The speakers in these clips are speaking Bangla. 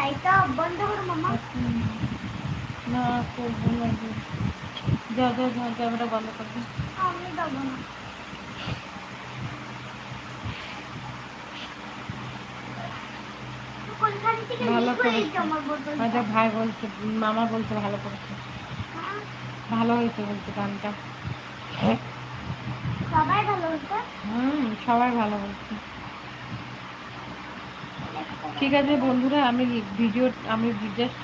লাইটটা বন্ধ করো মামা। না করবো না, যা যা যা ক্যামেরা বন্ধ করবো। আমি দেবো না। ভালো করেছে, হয়তো ভাই বলছে, মামা বলছে ভালো করেছে, ভালো হয়েছে বলছে গানটা। সবাই ভালো হয়েছে। সবাই ভালো বলছে। ঠিক আছে বন্ধুরা, আমি জাস্ট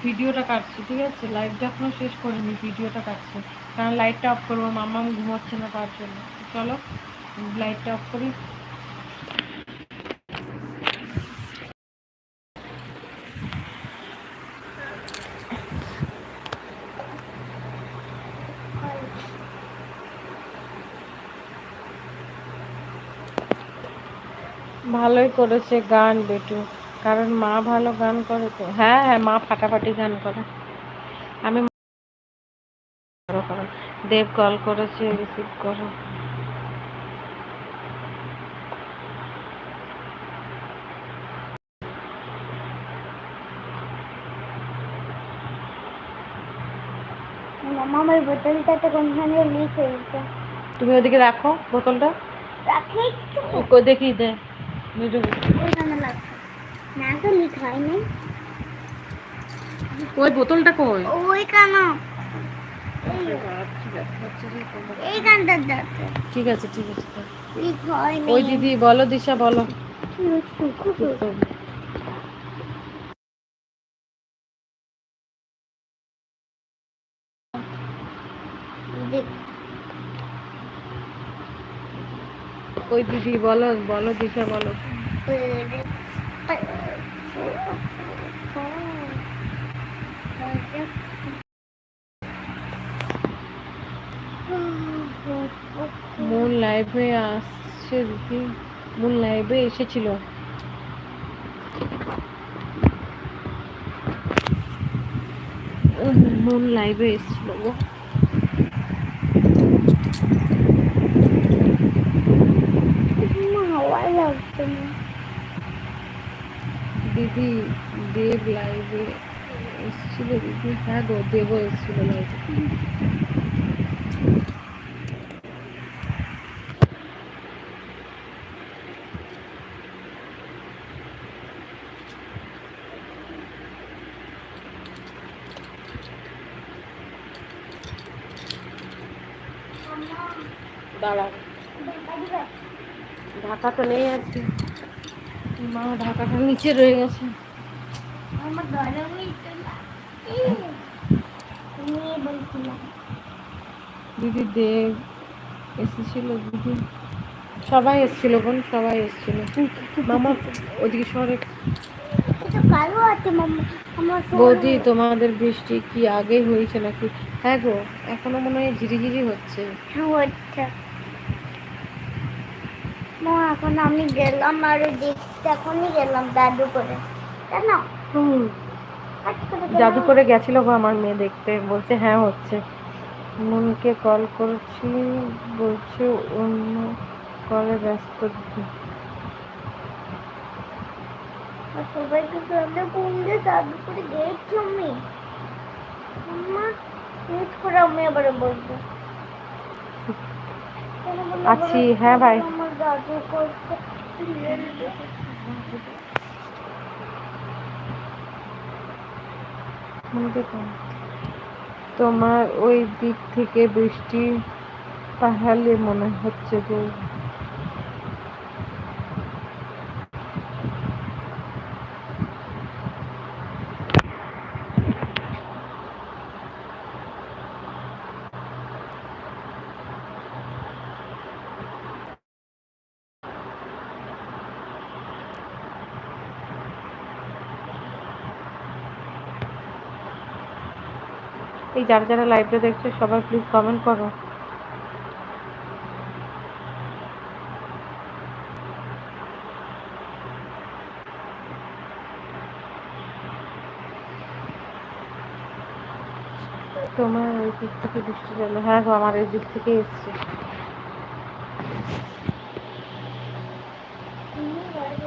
ভিডিওটা কাটছি, ঠিক আছে? লাইভটা এখনো শেষ করিনি, ভিডিওটা কাটছি, কারণ লাইটটা অফ করবো, মামা ঘুমাচ্ছে না তার জন্য। চলো লাইটটা অফ করি। ভালোই করেছে গান বেটু, কারণ মা ভালো গান করে তো। হ্যাঁ হ্যাঁ, মা ফাটাফাটি গান করে। আমি দেব কল করেছে, রিসিভ করো। মামা আমার বোতলটা তো কোনখানে লিক হয়েছে। তুমি ওদিকে রাখো বোতলটা, রাখি দেখি দে ওইখানে লাগছে না, তো লিক হয়নি। ওই বোতলটা কই? ওই কেন এই গানটা যাচ্ছে। ঠিক আছে ঠিক আছে, লিক হয়নি। ওই দিদি বলো, দিশা বলো। ওই দিদি বলো, বলো দিশা বলো। মূল লাইভে আসছে দিদি, মূল লাইভে এসেছিল। মূল লাইভে এসেছিল গো। হাওয়াই লাগছে না দিদি। দেব লাইভে এসেছিল দিদি। হ্যাঁ গো, দেবও এসেছিল লাইভে। দাঁড়াও, ঢাকা তো নেই আজকে, মা ঢাকাটা নিচে রয়ে গেছে। আমার গরমই তো না নিয়ে বলছিলাম। দিদি দেব এসেছিল দিদি, সবাই এসেছিল বোন, সবাই এসেছিল। মামা ওদিকে শহরে। কালো আছে মামা আমার বৌদি তোমাদের বৃষ্টি কি আগে হয়েছে নাকি? হ্যাঁ গো, এখনো মনে হয় ঝিরিঝিরি হচ্ছে। হচ্ছে মা। এখন আমি গেলাম আর দেখতে, এখনই গেলাম দাদু করে কেন জাদু করে গেছিল গো আমার মেয়ে দেখতে, বলছে হ্যাঁ হচ্ছে। মনকে কল করেছি, বলছে অন্য কলে ব্যস্ত দিদি। সবাইকে জানলে ফোন দিয়ে দাদু করে গেছি আমি মাম্মা মিস করে আমি আবার বলবো আছি হ্যাঁ ভাই। আমার দাদু করতে তোমার ওই দিক থেকে বৃষ্টি তাহলে মনে হচ্ছে গো। এই যারা যারা লাইভটা দেখছো সবাই প্লিজ কমেন্ট করো। তোমার ওই দিক থেকে বৃষ্টি চলো। হ্যাঁ গো, আমার এই দিক থেকে এসছে।